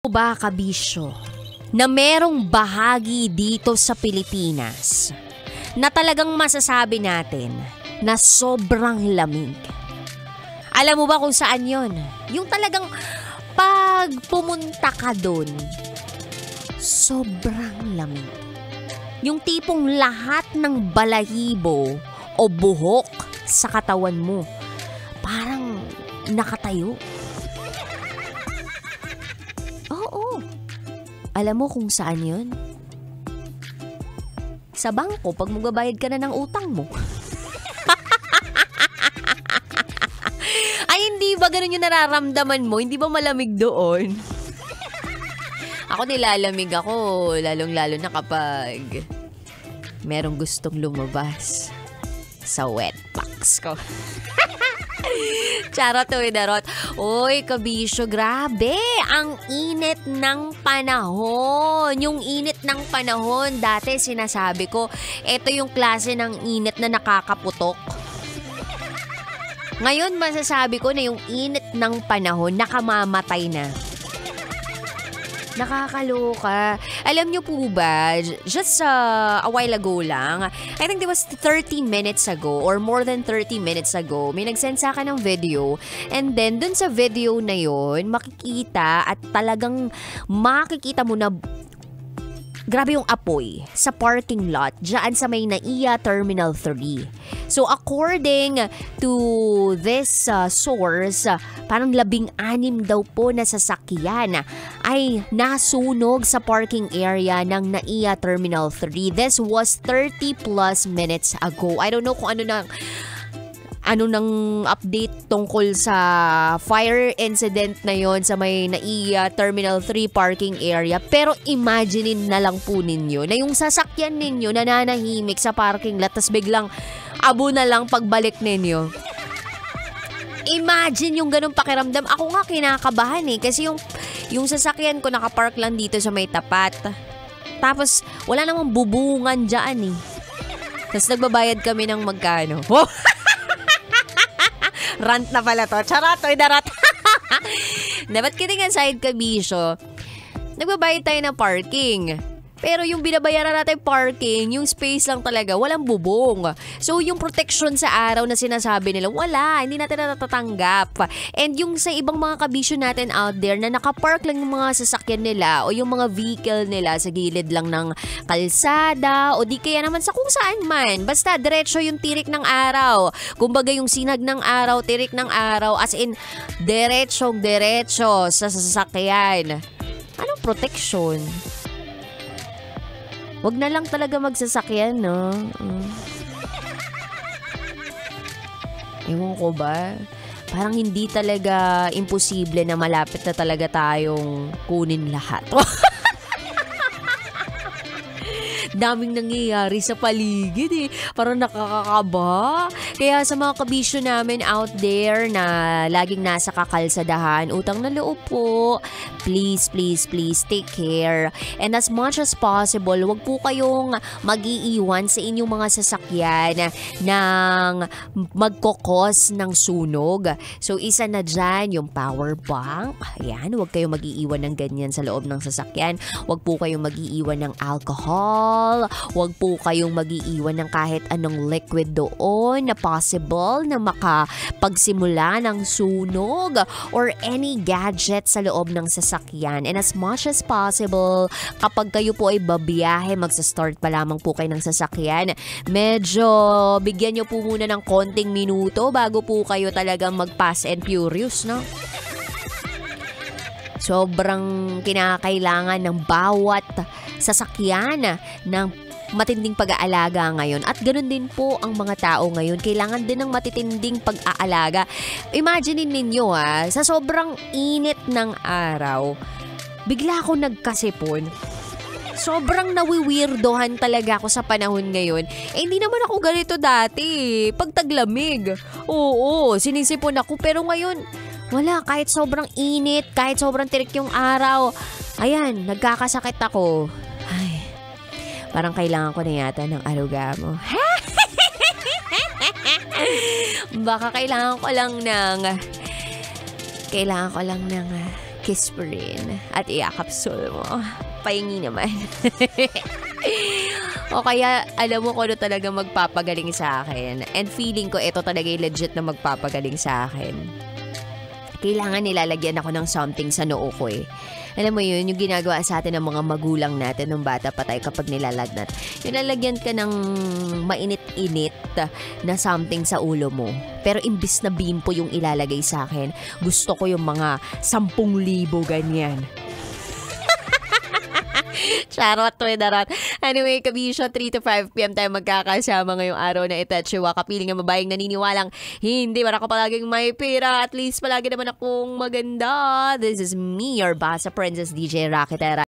Ba kabisyo na merong bahagi dito sa Pilipinas na talagang masasabi natin na sobrang lamig. Alam mo ba kung saan yon? Yung talagang pag pumunta ka dun, sobrang lamig. Yung tipong lahat ng balahibo o buhok sa katawan mo parang nakatayo. Oo. Alam mo kung saan yun? Sa bangko pag magbabayad ka na ng utang mo. Ay, hindi ba ganun yung nararamdaman mo? Hindi ba malamig doon? Ako nilalamig ako, lalong-lalo na kapag merong gustong lumabas sa wet packs ko. Charot o darot. Uy, kabisyo, grabe. Ang init ng panahon. Yung init ng panahon, dati sinasabi ko, ito yung klase ng init na nakakaputok. Ngayon, masasabi ko na yung init ng panahon, nakamamatay na. Nakakaloka. Alam niyo po ba, just a while ago lang, I think it was 30 minutes ago or more than 30 minutes ago, may nagsend sa akin ng video. And then, dun sa video na yon, makikita at talagang makikita mo na grabe yung apoy sa parking lot dyan sa may NAIA Terminal 3. So according to this source, parang 16 daw po na sasakyan ay nasunog sa parking area ng NAIA Terminal 3. This was 30 plus minutes ago. I don't know kung ano nang update tungkol sa fire incident na yon sa may NAIA Terminal 3 parking area. Pero imaginein na lang po ninyo na yung sasakyan ninyo nananahimik sa parking lot tas biglang abo na lang pagbalik ninyo. Imagine yung ganun pakiramdam. Ako nga kinakabahan kasi yung sasakyan ko nakapark lang dito sa may tapat. Tapos wala namang bubungan dyan Tapos nagbabayad kami ng magkano. Rant na pala to. Charot, oy darat. Dapat kidding aside, kabisyo, nagbabayad tayo ng parking. Pero yung binabayaran natin parking, yung space lang talaga, walang bubong. So yung protection sa araw na sinasabi nila, wala, hindi natin natatanggap. And yung sa ibang mga kabisyo natin out there na nakapark lang yung mga sasakyan nila o yung mga vehicle nila sa gilid lang ng kalsada o di kaya naman sa kung saan man. Basta diretso yung tirik ng araw. Kumbaga yung sinag ng araw, tirik ng araw, as in diretso sa sasakyan. Anong protection? Wag na lang talaga magsasakyan, no? Ewan ko ba? Parang hindi talaga imposible na malapit na talaga tayong kunin lahat. Daming nangyayari sa paligid Parang nakakakaba. Kaya sa mga kabisyo namin out there na laging nasa kakalsadahan, utang na loob po, please take care. And as much as possible, wag po kayong mag-iiwan sa inyong mga sasakyan ng magkokos ng sunog. So isa na dyan yung power bank. Ayan, wag kayong mag-iiwan ng ganyan sa loob ng sasakyan. Wag po kayong mag-iiwan ng alcohol. Huwag po kayong mag-iiwan ng kahit anong liquid doon na possible na makapagsimula ng sunog or any gadget sa loob ng sasakyan. And as much as possible, kapag kayo po ay babiyahe, magsa-start pa lamang po kayo ng sasakyan, medyo bigyan nyo po muna ng konting minuto bago po kayo talagang mag-fast and furious, no? Sobrang kinakailangan ng bawat sasakyan ng matinding pag-aalaga ngayon. At ganoon din po ang mga tao ngayon. Kailangan din ng matitinding pag-aalaga. Imagine ninyo sa sobrang init ng araw, bigla ako nagkasipon. Sobrang nawiwirdohan talaga ako sa panahon ngayon. Hindi naman ako ganito dati. Pag taglamig. Oo, sinisipon ako. Pero ngayon, wala. Kahit sobrang init, kahit sobrang tirik yung araw, ayan, nagkakasakit ako. Ay, parang kailangan ko na yata ng arugamo. Baka kailangan ko lang ng kiss mo rin at iakapsul mo. Pahingi naman. O kaya, alam mo kung ano talaga magpapagaling sa akin. And feeling ko, ito talaga yung legit na magpapagaling sa akin. Kailangan nilalagyan ako ng something sa noo ko eh. Alam mo yun, yung ginagawa sa atin ng mga magulang natin nung bata pa tayo kapag nilalagnat. Yung lalagyan ka ng mainit-init na something sa ulo mo. Pero imbis na bimpo yung ilalagay sa akin, gusto ko yung mga 10,000 ganyan. Charot, Twitter. Anyway, kabisyo, 3 to 5 p.m. tayo magkakasama ngayong araw na ito. At siwa, kapiling ng babaeng naniniwalang hindi man ako palaging may pera. At least palagi naman akong maganda. This is me, your basa princess DJ Rakitera.